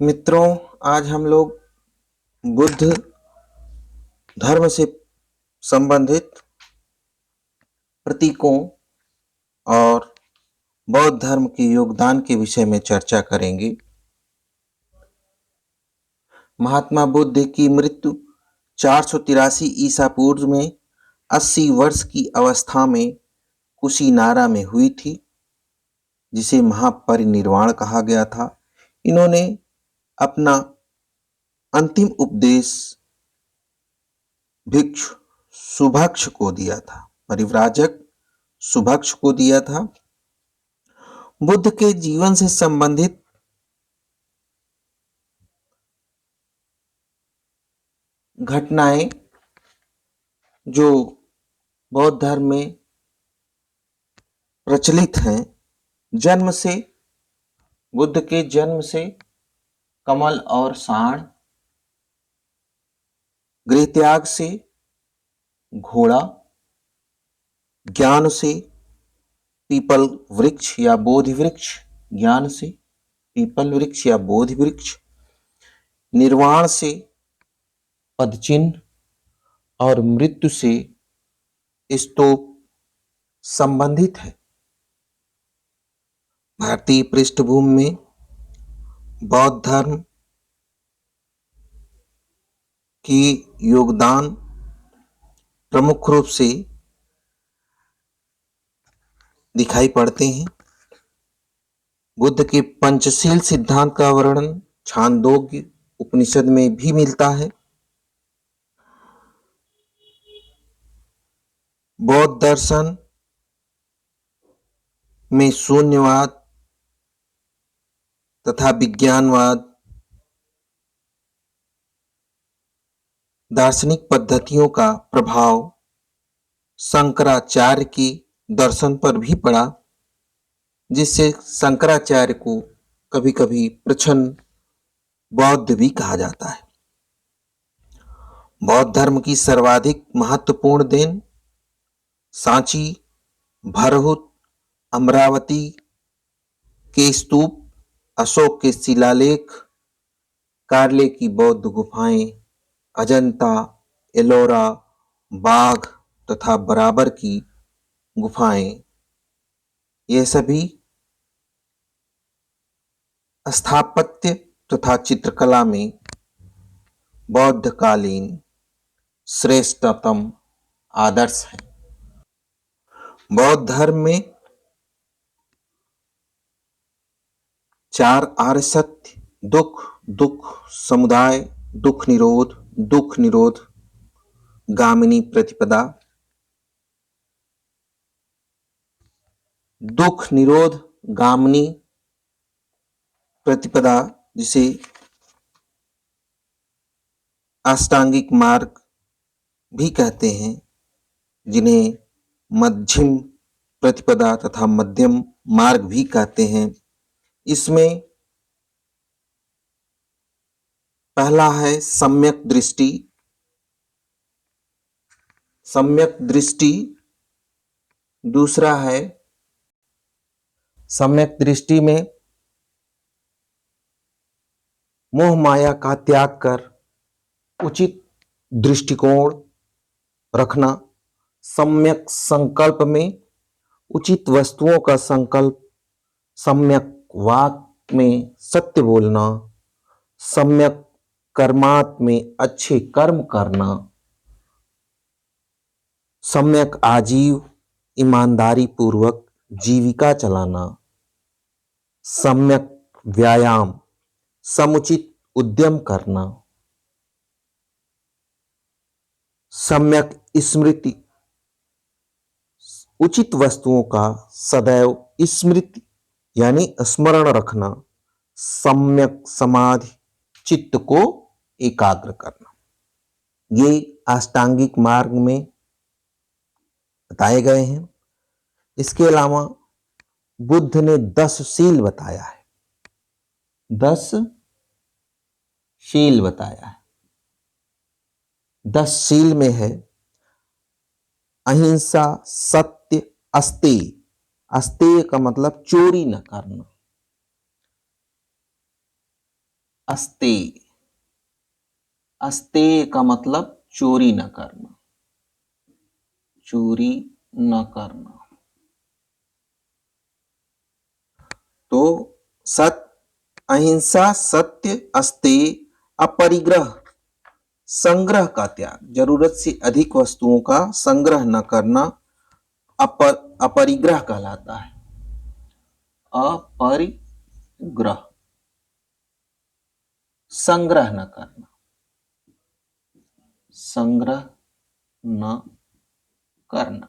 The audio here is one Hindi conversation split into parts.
मित्रों, आज हम लोग बुद्ध धर्म से संबंधित प्रतीकों और बौद्ध धर्म के योगदान के विषय में चर्चा करेंगे। महात्मा बुद्ध की मृत्यु 483 ईसा पूर्व में 80 वर्ष की अवस्था में कुशीनारा में हुई थी, जिसे महापरिनिर्वाण कहा गया था। इन्होंने अपना अंतिम उपदेश भिक्षु सुभक्ष को दिया था, परिव्राजक सुभक्ष को दिया था। बुद्ध के जीवन से संबंधित घटनाएं जो बौद्ध धर्म में प्रचलित हैं, बुद्ध के जन्म से कमल और साण, गृहत्याग से घोड़ा, ज्ञान से पीपल वृक्ष या बोधि वृक्ष, ज्ञान से पीपल वृक्ष या बोधि वृक्ष, निर्वाण से पदचिन्ह और मृत्यु से स्तूप संबंधित है। भारतीय पृष्ठभूमि में बौद्ध धर्म की योगदान प्रमुख रूप से दिखाई पड़ते हैं। बुद्ध के पंचशील सिद्धांत का वर्णन छांदोग्य उपनिषद में भी मिलता है। बौद्ध दर्शन में शून्यवाद तथा विज्ञानवाद दार्शनिक पद्धतियों का प्रभाव शंकराचार्य की दर्शन पर भी पड़ा, जिससे शंकराचार्य को कभी कभी प्रच्छन्न बौद्ध भी कहा जाता है। बौद्ध धर्म की सर्वाधिक महत्वपूर्ण देन सांची, भरहुत, अमरावती के स्तूप, अशोक के शिलालेख, कार्ले की बौद्ध गुफाएं, अजंता, एलोरा, बाघ तथा बराबर की गुफाएं, ये सभी स्थापत्य तथा चित्रकला में बौद्धकालीन श्रेष्ठतम आदर्श हैं। बौद्ध धर्म में 4 आर्य सत्य, दुख समुदाय, दुख निरोध गामिनी प्रतिपदा, दुख निरोध गामिनी प्रतिपदा, जिसे अष्टांगिक मार्ग भी कहते हैं, जिन्हें मध्यम प्रतिपदा तथा मध्यम मार्ग भी कहते हैं। इसमें पहला है सम्यक दृष्टि, दूसरा है सम्यक दृष्टि में मोह माया का त्याग कर उचित दृष्टिकोण रखना, सम्यक संकल्प में उचित वस्तुओं का संकल्प, सम्यक वाक में सत्य बोलना, सम्यक कर्मात में अच्छे कर्म करना, सम्यक आजीव ईमानदारी पूर्वक जीविका चलाना, सम्यक व्यायाम समुचित उद्यम करना, सम्यक स्मृति उचित वस्तुओं का सदैव स्मृति यानी स्मरण रखना, सम्यक समाधि चित्त को एकाग्र करना। ये अष्टांगिक मार्ग में बताए गए हैं। इसके अलावा बुद्ध ने 10 शील बताया है। 10 शील बताया है। 10 शील में है अहिंसा, सत्य, अस्तेय। अस्तेय का मतलब चोरी न करना, अस्ते, अस्ते का मतलब चोरी न करना, चोरी न करना। तो सत्य, अहिंसा, सत्य, अस्तेय, अपरिग्रह, संग्रह का त्याग, जरूरत से अधिक वस्तुओं का संग्रह न करना अपरिग्रह कहलाता है। अपरिग्रह, संग्रह न करना, संग्रह न करना।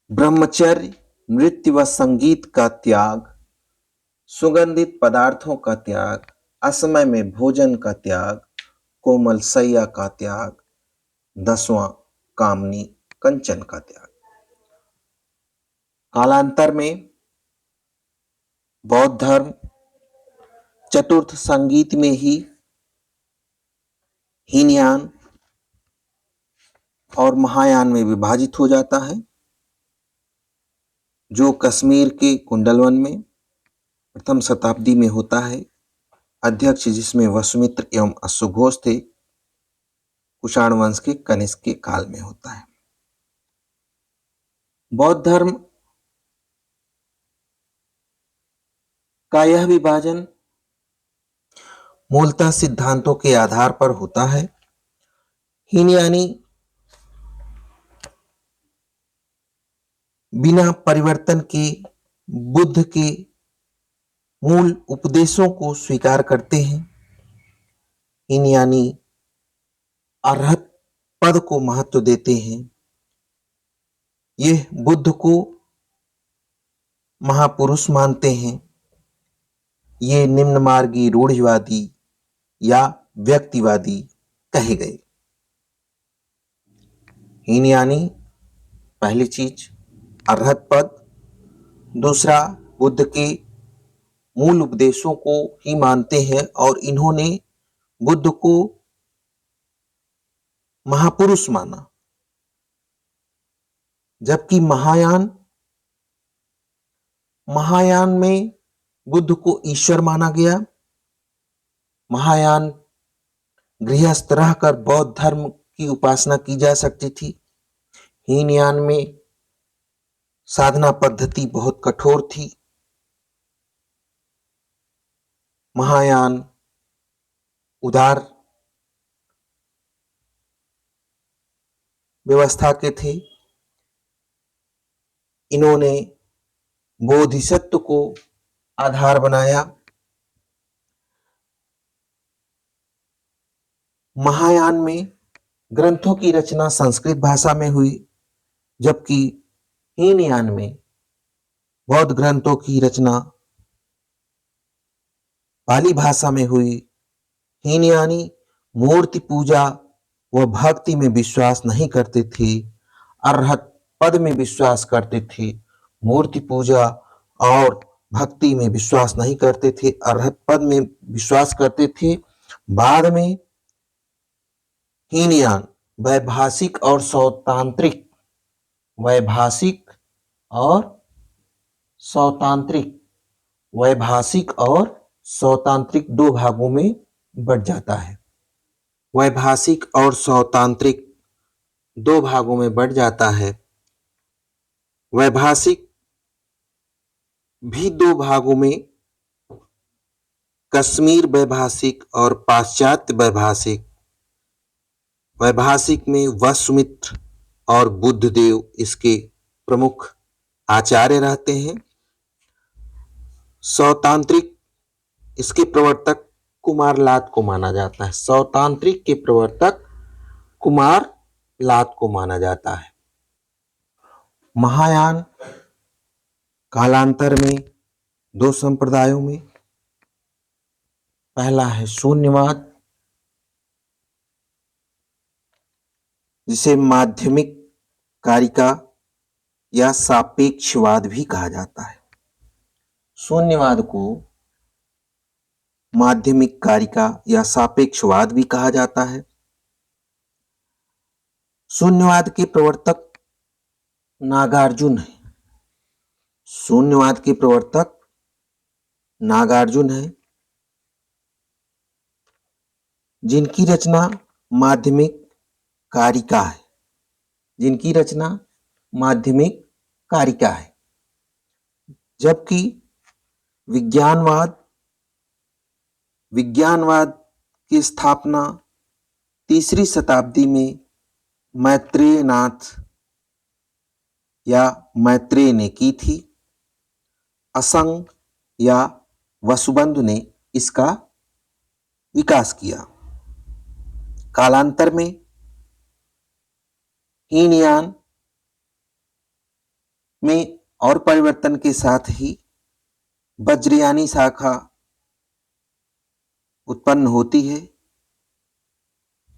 ब्रह्मचर्य, नृत्य व संगीत का त्याग, सुगंधित पदार्थों का त्याग, असमय में भोजन का त्याग, कोमल सैया का त्याग, 10वां कामनी कंचन का त्याग। कालांतर में बौद्ध धर्म चतुर्थ संगीत में ही हीनयान और महायान में विभाजित हो जाता है, जो कश्मीर के कुंडलवन में प्रथम शताब्दी में होता है। अध्यक्ष जिसमें वसुमित्र एवं अश्वघोष थे, कुषाण वंश के कनिष्क के काल में होता है। बौद्ध धर्म का यह विभाजन मूलतः सिद्धांतों के आधार पर होता है। हीनयानी बिना परिवर्तन के बुद्ध के मूल उपदेशों को स्वीकार करते हैं। हीनयानी अरहत पद को महत्व देते हैं। यह बुद्ध को महापुरुष मानते हैं। ये निम्नमार्गी, रूढ़िवादी या व्यक्तिवादी कहे गए। हीनयानी पहली चीज अरहत पद, दूसरा बुद्ध के मूल उपदेशों को ही मानते हैं और इन्होंने बुद्ध को महापुरुष माना। जबकि महायान में बुद्ध को ईश्वर माना गया। महायान गृहस्थ रहकर बौद्ध धर्म की उपासना की जा सकती थी। हीनयान में साधना पद्धति बहुत कठोर थी। महायान उदार व्यवस्था के थे। इन्होंने बोधिसत्व को आधार बनाया। महायान में ग्रंथों की रचना संस्कृत भाषा में हुई, जबकि हीनयान में बौद्ध ग्रंथों की रचना पाली भाषा में हुई। हीनयानी मूर्ति पूजा व भक्ति में विश्वास नहीं करते थे, अरहत पद में विश्वास करते थे। मूर्ति पूजा और भक्ति में विश्वास नहीं करते थे, अरहत पद में विश्वास करते थे। बाद में हीनयान वैभाषिक और सौतांत्रिक, वैभाषिक और सौतांत्रिक, वैभाषिक और सौतांत्रिक दो भागों में बढ़ जाता है। वैभाषिक और सौतांत्रिक दो भागों में बढ़ जाता है। वैभाषिक भी दो भागों में, कश्मीर वैभाषिक और पाश्चात्य वैभाषिक। वैभाषिक में वसुमित्र और बुद्धदेव इसके प्रमुख आचार्य रहते हैं। सौतांत्रिक, इसके प्रवर्तक कुमारलात को माना जाता है। सौतांत्रिक के प्रवर्तक कुमारलात को माना जाता है। महायान कालांतर में दो संप्रदायों में, पहला है शून्यवाद, जिसे माध्यमिक कारिका या सापेक्षवाद भी कहा जाता है। शून्यवाद को माध्यमिक कारिका या सापेक्षवाद भी कहा जाता है। शून्यवाद के प्रवर्तक नागार्जुन है। शून्यवाद के प्रवर्तक नागार्जुन हैं, जिनकी रचना माध्यमिक कारिका है, जिनकी रचना माध्यमिक कारिका है। जबकि विज्ञानवाद की स्थापना 3री शताब्दी में मैत्रेयनाथ या मैत्रेय ने की थी। असंग या वसुबंधु ने इसका विकास किया। कालांतर में हीनयान में और परिवर्तन के साथ ही वज्रयानी शाखा उत्पन्न होती है।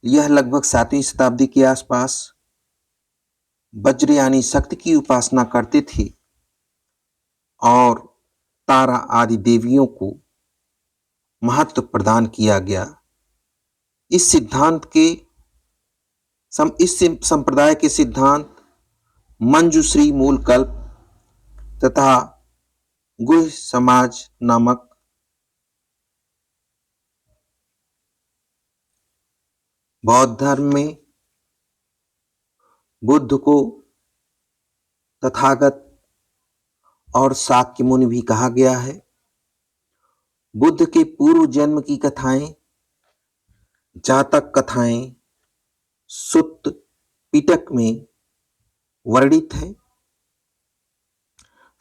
यह लगभग 7वीं शताब्दी के आसपास वज्रयानी शक्ति की उपासना करते थे और तारा आदि देवियों को महत्व प्रदान किया गया। इस संप्रदाय के सिद्धांत मंजुश्री मूलकल्प तथा गुह्य समाज नामक बौद्ध धर्म में बुद्ध को तथागत और शाक्य मुनि भी कहा गया है। बुद्ध के पूर्व जन्म की कथाएं, जातक कथाएं सुत्त पिटक में वर्णित है।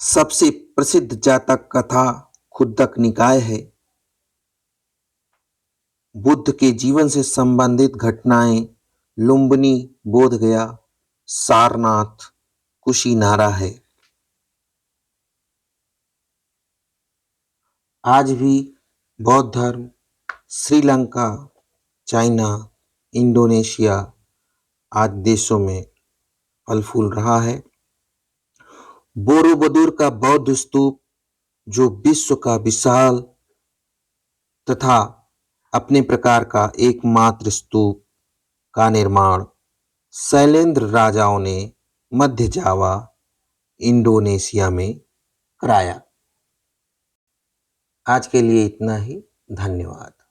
सबसे प्रसिद्ध जातक कथा खुद्दक निकाय है। बुद्ध के जीवन से संबंधित घटनाएं लुम्बिनी, बोधगया, सारनाथ, कुशीनारा है। आज भी बौद्ध धर्म श्रीलंका, चाइना, इंडोनेशिया आदि देशों में फल फूल रहा है। बोरोबुदुर का बौद्ध स्तूप, जो विश्व का विशाल तथा अपने प्रकार का एकमात्र स्तूप का निर्माण शैलेंद्र राजाओं ने मध्य जावा, इंडोनेशिया में कराया। आज के लिए इतना ही। धन्यवाद।